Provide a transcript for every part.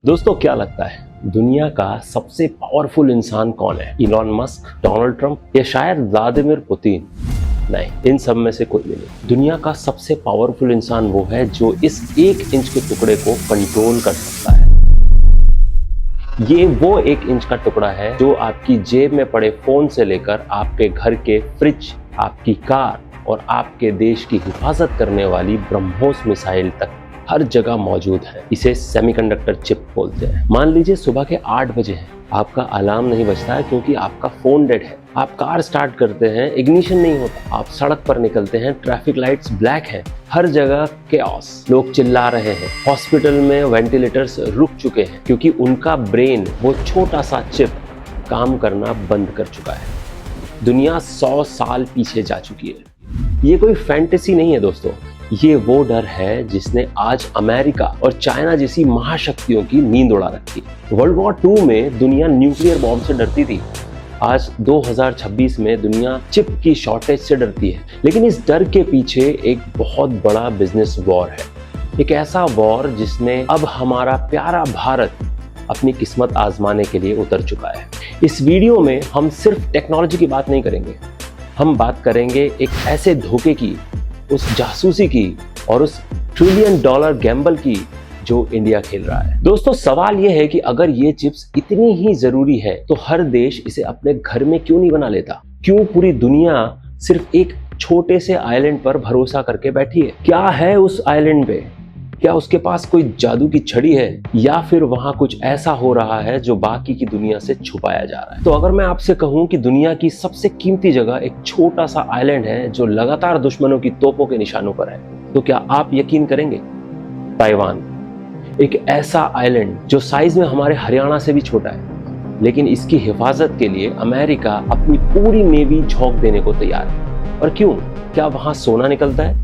दोस्तों, क्या लगता है दुनिया का सबसे पावरफुल इंसान कौन है? इलॉन मस्क, डोनाल्ड ट्रंप या शायद व्लादिमीर पुतिन? नहीं, इन सब में से कोई भी नहीं। दुनिया का सबसे पावरफुल इंसान वो है जो इस 1 इंच के टुकड़े को कंट्रोल कर सकता है। ये वो 1 इंच का टुकड़ा है जो आपकी जेब में पड़े फोन से लेकर आपके घर के फ्रिज, आपकी कार और आपके देश की हिफाजत करने वाली ब्रह्मोस मिसाइल तक हर जगह मौजूद है। इसे सेमीकंडक्टर चिप बोलते हैं। मान लीजिए सुबह के 8 बजे है, आपका अलार्म नहीं बजता है क्योंकि आपका फोन डेड है। आप कार स्टार्ट करते हैं, इग्निशन नहीं होता। आप सड़क पर निकलते हैं, ट्रैफिक लाइट्स ब्लैक हैं, हर जगह केओस, लोग चिल्ला रहे हैं। हॉस्पिटल में वेंटिलेटर्स रुक चुके हैं क्योंकि उनका ब्रेन, वो छोटा सा चिप, काम करना बंद कर चुका है। दुनिया 100 साल पीछे जा चुकी है। ये कोई फैंटेसी नहीं है दोस्तों, ये वो डर है जिसने आज अमेरिका और चाइना जैसी महाशक्तियों की नींद उड़ा रखी। वर्ल्ड वॉर 2 में दुनिया न्यूक्लियर बॉम्ब से डरती थी। आज 2026 में दुनिया चिप की शॉर्टेज से डरती है। लेकिन इस डर के पीछे एक बहुत बड़ा बिजनेस वॉर है। एक ऐसा वॉर जिसने अब हमारा प्यारा भारत अपनी किस्मत आजमाने के लिए उतर चुका है। इस वीडियो में हम सिर्फ टेक्नोलॉजी की बात नहीं करेंगे, हम बात करेंगे एक ऐसे धोखे की, उस जासूसी की और उस $1 ट्रिलियन गैम्बल की जो इंडिया खेल रहा है। दोस्तों, सवाल यह है कि अगर ये चिप्स इतनी ही जरूरी है तो हर देश इसे अपने घर में क्यों नहीं बना लेता? क्यों पूरी दुनिया सिर्फ एक छोटे से आइलैंड पर भरोसा करके बैठी है? क्या है उस आइलैंड पे? क्या उसके पास कोई जादू की छड़ी है या फिर वहां कुछ ऐसा हो रहा है जो बाकी की दुनिया से छुपाया जा रहा है? तो अगर मैं आपसे कहूं कि दुनिया की सबसे कीमती जगह एक छोटा सा आइलैंड है जो लगातार दुश्मनों की तोपों के निशानों पर है, तो क्या आप यकीन करेंगे? ताइवान, एक ऐसा आइलैंड जो साइज में हमारे हरियाणा से भी छोटा है, लेकिन इसकी हिफाजत के लिए अमेरिका अपनी पूरी नेवी झोंक देने को तैयार है। और क्यों? क्या वहां सोना निकलता है?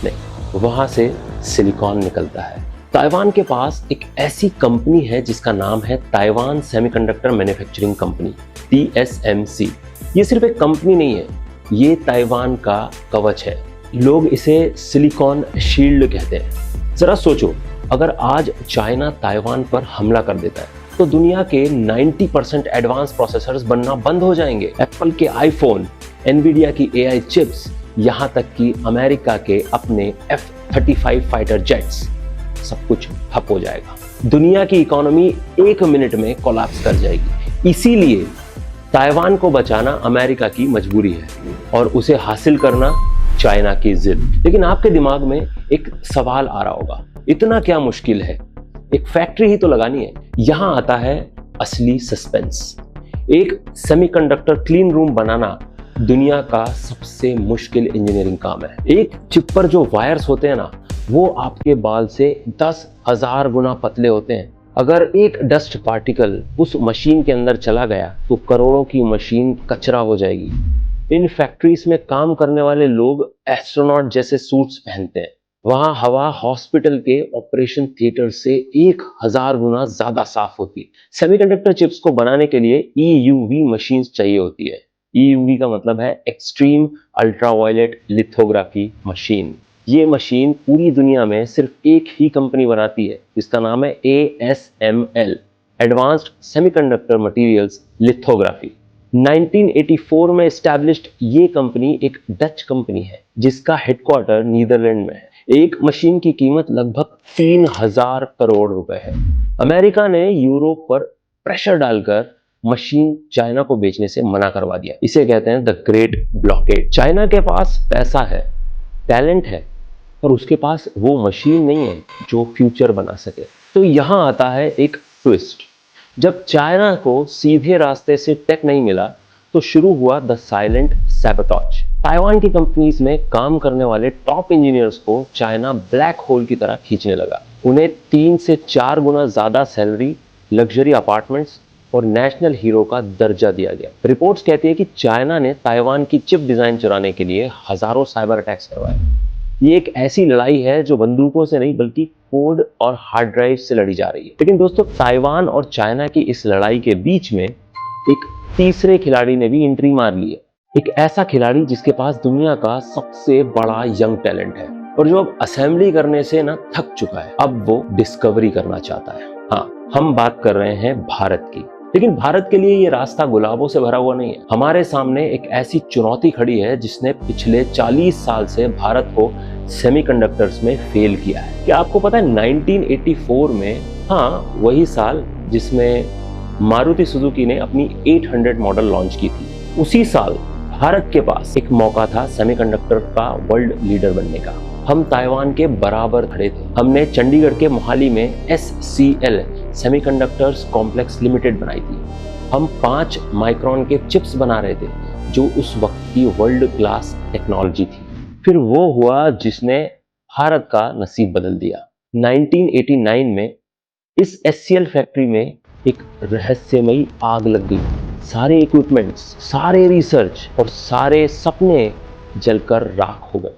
नहीं, वहां से सिलिकॉन निकलता है। ताइवान के पास एक ऐसी कंपनी है जिसका नाम है Taiwan semiconductor manufacturing company, TSMC। ये सिर्फ एक कंपनी नहीं है, ये ताइवान का कवच है। लोग इसे सिलिकॉन शील्ड कहते हैं। जरा सोचो, अगर आज चाइना ताइवान पर हमला कर देता है तो दुनिया के 90% एडवांस प्रोसेसर्स बनना बंद हो जाएंगे। एप्पल के आईफोन, एनवीडिया की AI चिप्स, यहां तक कि अमेरिका के अपने F-35 फाइटर जेट्स, सब कुछ ठप हो जाएगा। दुनिया की इकोनॉमी 1 मिनट में कोलैप्स कर जाएगी। इसीलिए ताइवान को बचाना अमेरिका की मजबूरी है और उसे हासिल करना चाइना की जिद। लेकिन आपके दिमाग में एक सवाल आ रहा होगा, इतना क्या मुश्किल है? एक फैक्ट्री ही तो लगानी है। यहां आता है असली सस्पेंस। एक सेमीकंडक्टर क्लीन रूम बनाना दुनिया का सबसे मुश्किल इंजीनियरिंग काम है। एक चिप पर जो वायर्स होते हैं ना, वो आपके बाल से 10,000 गुना पतले होते हैं। अगर एक डस्ट पार्टिकल उस मशीन के अंदर चला गया तो करोड़ों की मशीन कचरा हो जाएगी। इन फैक्ट्रीज में काम करने वाले लोग एस्ट्रोनॉट जैसे सूट्स पहनते हैं। वहां हवा हॉस्पिटल के ऑपरेशन थिएटर से 1000 गुना ज्यादा साफ होती है। सेमीकंडक्टर चिप्स को बनाने के लिए EUV मशीन चाहिए होती है। EUV का मतलब है एक्सट्रीम अल्ट्रावायलेट लिथोग्राफी मशीन। ये मशीन पूरी दुनिया में सिर्फ एक ही कंपनी बनाती है, जिसका नाम है ASML, advanced semiconductor materials lithography. 1984 में एस्टैब्लिश्ड ये कंपनी एक डच कंपनी है जिसका हेडक्वार्टर नीदरलैंड में है। एक मशीन की कीमत लगभग 3000 करोड़ रुपए है। अमेरिका ने यूरोप पर प्रेशर डालकर मशीन चाइना को बेचने से मना करवा दिया। इसे कहते हैं द ग्रेट ब्लॉकेड। चाइना के पास पैसा है, टैलेंट है, पर उसके पास वो मशीन नहीं है जो फ्यूचर बना सके। तो यहां आता है एक ट्विस्ट। जब चाइना को सीधे रास्ते से टेक नहीं मिला तो शुरू हुआ द साइलेंट सैबोटेज। ताइवान की कंपनीज में काम करने वाले टॉप इंजीनियर्स को चाइना ब्लैक होल की तरह खींचने लगा। उन्हें 3 से 4 गुना ज्यादा सैलरी, लग्जरी अपार्टमेंट्स और नेशनल हीरो का दर्जा दिया गया। रिपोर्ट्स कहती है कि चाइना ने ताइवान की चिप डिजाइन चुराने के लिए हजारों साइबर अटैक्स करवाए। ये एक ऐसी लड़ाई है जो बंदूकों से नहीं बल्कि कोड और हार्ड ड्राइव से लड़ी जा रही है। लेकिन दोस्तों, ताइवान और चाइना की इस लड़ाई के बीच में एक तीसरे खिलाड़ी ने भी एंट्री मार ली है। एक ऐसा खिलाड़ी जिसके पास दुनिया का सबसे बड़ा यंग टैलेंट है और जो अब असेंबली करने से ना थक चुका है। अब वो डिस्कवरी करना चाहता है। हाँ, हम बात कर रहे हैं भारत की। लेकिन भारत के लिए ये रास्ता गुलाबों से भरा हुआ नहीं है। हमारे सामने एक ऐसी चुनौती खड़ी है जिसने पिछले 40 साल से भारत को सेमीकंडक्टर्स में फेल किया है। क्या आपको पता है 1984 में, हाँ वही साल जिसमें मारुति सुजुकी ने अपनी 800 मॉडल लॉन्च की थी, उसी साल भारत के पास एक मौका था सेमीकंडक्टर का वर्ल्ड लीडर बनने का। हम ताइवान के बराबर खड़े थे। हमने चंडीगढ़ के मोहाली में SCL सेमीकंडक्टर्स कॉम्प्लेक्स लिमिटेड बनाई थी। हम 5 माइक्रोन के चिप्स बना रहे थे जो उस वक्त की वर्ल्ड क्लास टेक्नोलॉजी थी। फिर वो हुआ जिसने भारत का नसीब बदल दिया। 1989 में इस SCL फैक्ट्री में एक रहस्यमयी आग लग गई। सारे इक्विपमेंट्स, सारे रिसर्च और सारे सपने जलकर राख हो गए।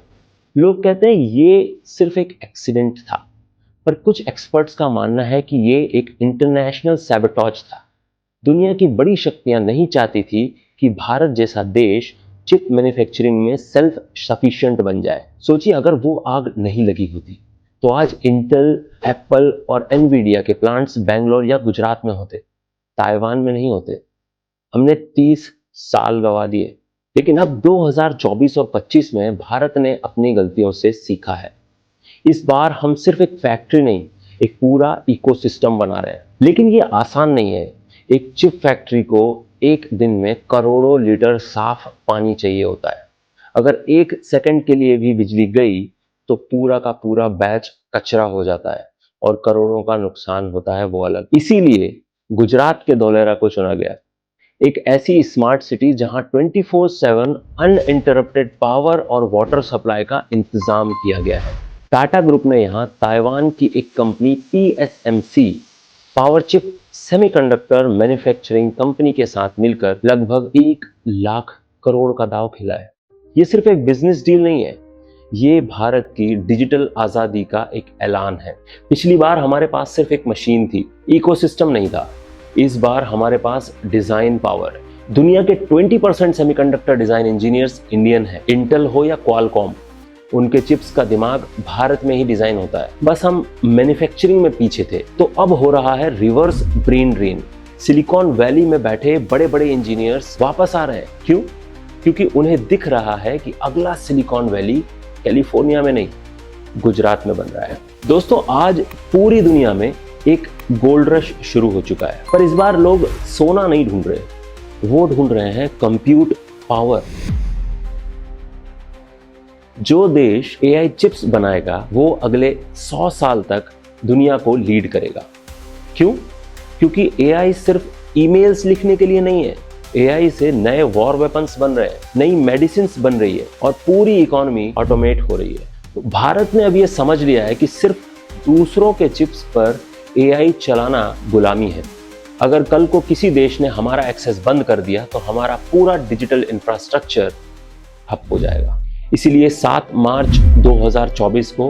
लोग कहते हैं ये सिर्फ एक एक्सीडेंट था, पर कुछ एक्सपर्ट्स का मानना है कि ये एक इंटरनेशनल सैबोटेज था। दुनिया की बड़ी शक्तियां नहीं चाहती थी कि भारत जैसा देश चिप मैन्युफैक्चरिंग में सेल्फ सफिशिएंट बन जाए। सोचिए अगर वो आग नहीं लगी होती तो आज इंटेल, एप्पल और एनवीडिया के प्लांट्स बेंगलोर या गुजरात में होते, ताइवान में नहीं होते। हमने 30 साल गंवा दिए। लेकिन अब 2024 और 25 में भारत ने अपनी गलतियों से सीखा है। इस बार हम सिर्फ एक फैक्ट्री नहीं, एक पूरा इकोसिस्टम बना रहे हैं। लेकिन ये आसान नहीं है। एक चिप फैक्ट्री को एक दिन में करोड़ों लीटर साफ पानी चाहिए होता है। अगर 1 सेकंड के लिए भी बिजली गई तो पूरा का पूरा बैच कचरा हो जाता है और करोड़ों का नुकसान होता है, वो अलग। इसीलिए गुजरात के धोलेरा को चुना गया, एक ऐसी स्मार्ट सिटी जहां 24/7 अनइंटरप्टेड पावर और वाटर सप्लाई का इंतजाम किया गया है। टाटा ग्रुप ने यहां ताइवान की एक company TSMC power chip semiconductor manufacturing company के साथ मिलकर लगभग 1 लाख करोड़ का दांव खेला है। ये सिर्फ एक बिजनेस डील नहीं है, ये भारत की डिजिटल आजादी का एक ऐलान है। पिछली बार हमारे पास सिर्फ एक मशीन थी, इकोसिस्टम नहीं था। इस बार हमारे पास डिजाइन पावर है। दुनिया के 20% सेमीकंडक्टर डिजाइन इंजीनियर्स इंडियन हैं। इंटेल हो या क्वालकॉम, उनके चिप्स का दिमाग भारत में ही डिजाइन होता है। बस हम मैन्युफैक्चरिंग में पीछे थे, तो अब हो रहा है reverse brain drain. Silicon valley में बैठे बड़े बड़े इंजीनियर्स वापस आ रहे हैं। क्यों? क्योंकि उन्हें दिख रहा है कि अगला सिलिकॉन वैली कैलिफोर्निया में नहीं, गुजरात में बन रहा है। दोस्तों, आज पूरी दुनिया में एक गोल्ड रश शुरू हो चुका है, पर इस बार लोग सोना नहीं ढूंढ रहे, वो ढूंढ रहे हैं कंप्यूट पावर। जो देश AI चिप्स बनाएगा वो अगले 100 साल तक दुनिया को लीड करेगा। क्यों? क्योंकि AI सिर्फ ईमेल्स लिखने के लिए नहीं है। AI से नए वॉर वेपन्स बन रहे हैं, नई मेडिसिन बन रही है और पूरी इकोनॉमी ऑटोमेट हो रही है। तो भारत ने अब ये समझ लिया है कि सिर्फ दूसरों के चिप्स पर AI चलाना गुलामी है। अगर कल को किसी देश ने हमारा एक्सेस बंद कर दिया तो हमारा पूरा डिजिटल इंफ्रास्ट्रक्चर ठप हो जाएगा। इसीलिए 7 मार्च 2024 को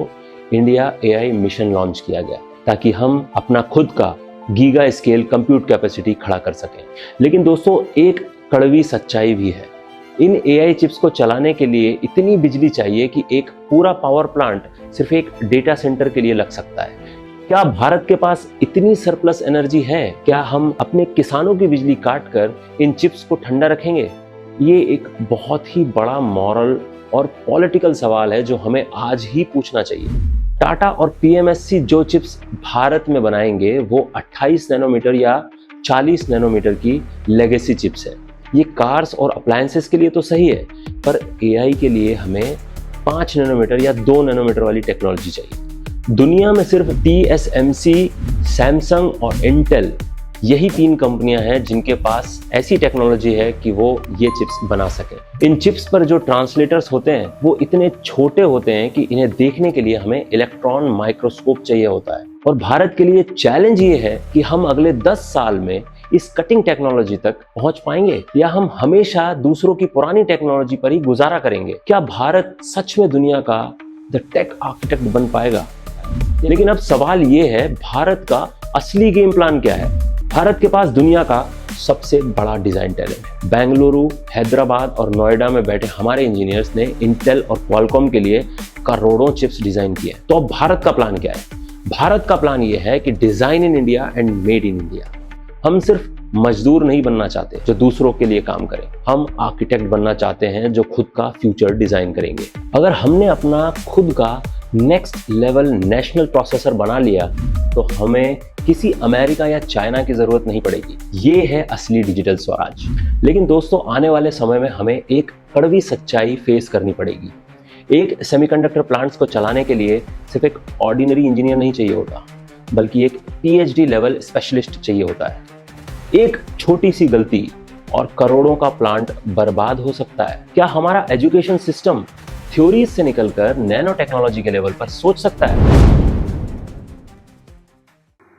इंडिया AI मिशन लॉन्च किया गया, ताकि हम अपना खुद का गीगा स्केल कंप्यूट कैपेसिटी खड़ा कर सकें। लेकिन दोस्तों, एक कड़वी सच्चाई भी है। इन AI चिप्स को चलाने के लिए इतनी बिजली चाहिए कि एक पूरा पावर प्लांट सिर्फ एक डेटा सेंटर के लिए लग सकता है। क्या भारत के पास इतनी सरप्लस एनर्जी है? क्या हम अपने किसानों की बिजली काट कर इन चिप्स को ठंडा रखेंगे? ये एक बहुत ही बड़ा मॉरल और पॉलिटिकल सवाल है जो हमें आज ही पूछना चाहिए। टाटा और PMSC जो चिप्स भारत में बनाएंगे वो 28 नैनोमीटर या 40 नैनोमीटर की लेगेसी चिप्स है। ये कार्स और अप्लायंसेस के लिए तो सही है, पर AI के लिए हमें 5 नैनोमीटर या 2 नैनोमीटर वाली टेक्नोलॉजी चाहिए। दुनिया में सिर्फ TSMC, सैमसंग और इंटेल, यही 3 कंपनियां हैं जिनके पास ऐसी टेक्नोलॉजी है कि वो ये चिप्स बना सके। इन चिप्स पर जो ट्रांसलेटर्स होते हैं वो इतने छोटे होते हैं कि इन्हें देखने के लिए हमें इलेक्ट्रॉन माइक्रोस्कोप चाहिए होता है। और भारत के लिए चैलेंज ये है कि हम अगले 10 साल में इस कटिंग टेक्नोलॉजी तक पहुंच पाएंगे या हम हमेशा दूसरों की पुरानी टेक्नोलॉजी पर ही गुजारा करेंगे। क्या भारत सच में दुनिया का द टेक आर्किटेक्ट बन पाएगा? लेकिन अब सवाल ये है, भारत का असली गेम प्लान क्या है? भारत के पास दुनिया का सबसे बड़ा डिजाइन टैलेंट है। बेंगलुरु, हैदराबाद और नोएडा में बैठे हमारे इंजीनियर्स ने इंटेल और क्वालकॉम के लिए करोड़ों चिप्स डिजाइन किए। तो अब भारत का प्लान क्या है? भारत का प्लान ये है कि design in India and made in India. हम सिर्फ मजदूर नहीं बनना चाहते जो दूसरों के लिए काम करें, हम आर्किटेक्ट बनना चाहते हैं जो खुद का फ्यूचर डिजाइन करेंगे। अगर हमने अपना खुद का नेक्स्ट लेवल नेशनल प्रोसेसर बना लिया तो हमें किसी अमेरिका या चाइना की जरूरत नहीं पड़ेगी। ये है असली डिजिटल स्वराज। लेकिन दोस्तों, आने वाले समय में हमें एक कड़वी सच्चाई फेस करनी पड़ेगी। एक सेमीकंडक्टर प्लांट्स को चलाने के लिए सिर्फ एक ऑर्डिनरी इंजीनियर नहीं चाहिए होता, बल्कि एक पीएचडी लेवल स्पेशलिस्ट चाहिए होता है। एक छोटी सी गलती और करोड़ों का प्लांट बर्बाद हो सकता है। क्या हमारा एजुकेशन सिस्टम थ्योरीज से निकलकर नैनो टेक्नोलॉजी के लेवल पर सोच सकता है?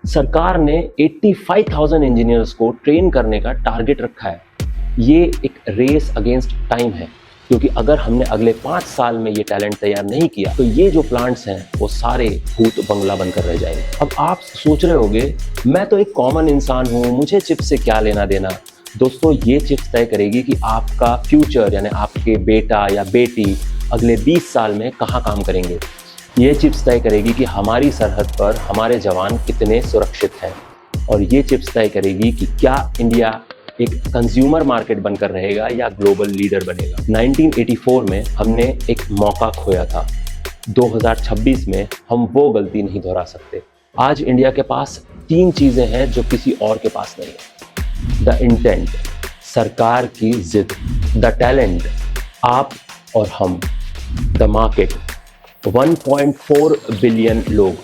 सरकार ने 85,000 इंजीनियर्स को ट्रेन करने का टारगेट रखा है। ये एक रेस अगेंस्ट टाइम है, क्योंकि अगर हमने अगले 5 साल में ये टैलेंट तैयार नहीं किया तो ये जो प्लांट्स हैं वो सारे भूत बंगला बनकर रह जाएंगे। अब आप सोच रहे होंगे, मैं तो एक कॉमन इंसान हूं, मुझे चिप्स से क्या लेना देना। दोस्तों, ये चिप्स तय करेगी कि आपका फ्यूचर यानी आपके बेटा या बेटी अगले 20 साल में कहाँ काम करेंगे। ये चिप्स तय करेगी कि हमारी सरहद पर हमारे जवान कितने सुरक्षित हैं, और ये चिप्स तय करेगी कि क्या इंडिया एक कंज्यूमर मार्केट बनकर रहेगा या ग्लोबल लीडर बनेगा। 1984 में हमने एक मौका खोया था, 2026 में हम वो गलती नहीं दोहरा सकते। आज इंडिया के पास 3 चीजें हैं जो किसी और के पास नहीं है। द इंटेंट, सरकार की जिद, द टैलेंट, आप और हम, द मार्केट, 1.4 बिलियन लोग,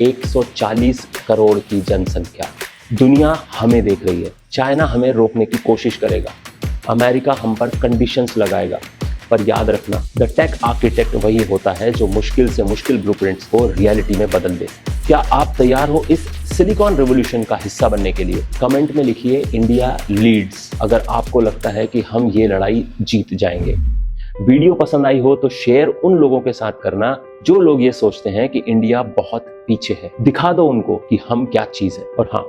140 करोड़ की जनसंख्या। दुनिया हमें देख रही है। चाइना हमें रोकने की कोशिश करेगा, अमेरिका हम पर कंडीशंस लगाएगा, पर याद रखना, द टेक आर्किटेक्ट वही होता है जो मुश्किल से मुश्किल ब्लूप्रिंट्स को रियलिटी में बदल दे। क्या आप तैयार हो इस सिलिकॉन रिवॉल्यूशन का हिस्सा बनने के लिए? कमेंट में लिखिए इंडिया लीड्स अगर आपको लगता है कि हम ये लड़ाई जीत जाएंगे। वीडियो पसंद आई हो तो शेयर उन लोगों के साथ करना जो लोग ये सोचते हैं कि इंडिया बहुत पीछे है। दिखा दो उनको कि हम क्या चीज है। और हाँ,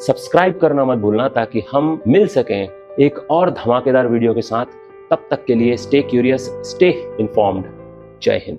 सब्सक्राइब करना मत भूलना ताकि हम मिल सकें एक और धमाकेदार वीडियो के साथ। तब तक के लिए स्टे क्यूरियस, स्टे इन्फॉर्म्ड। जय हिंद।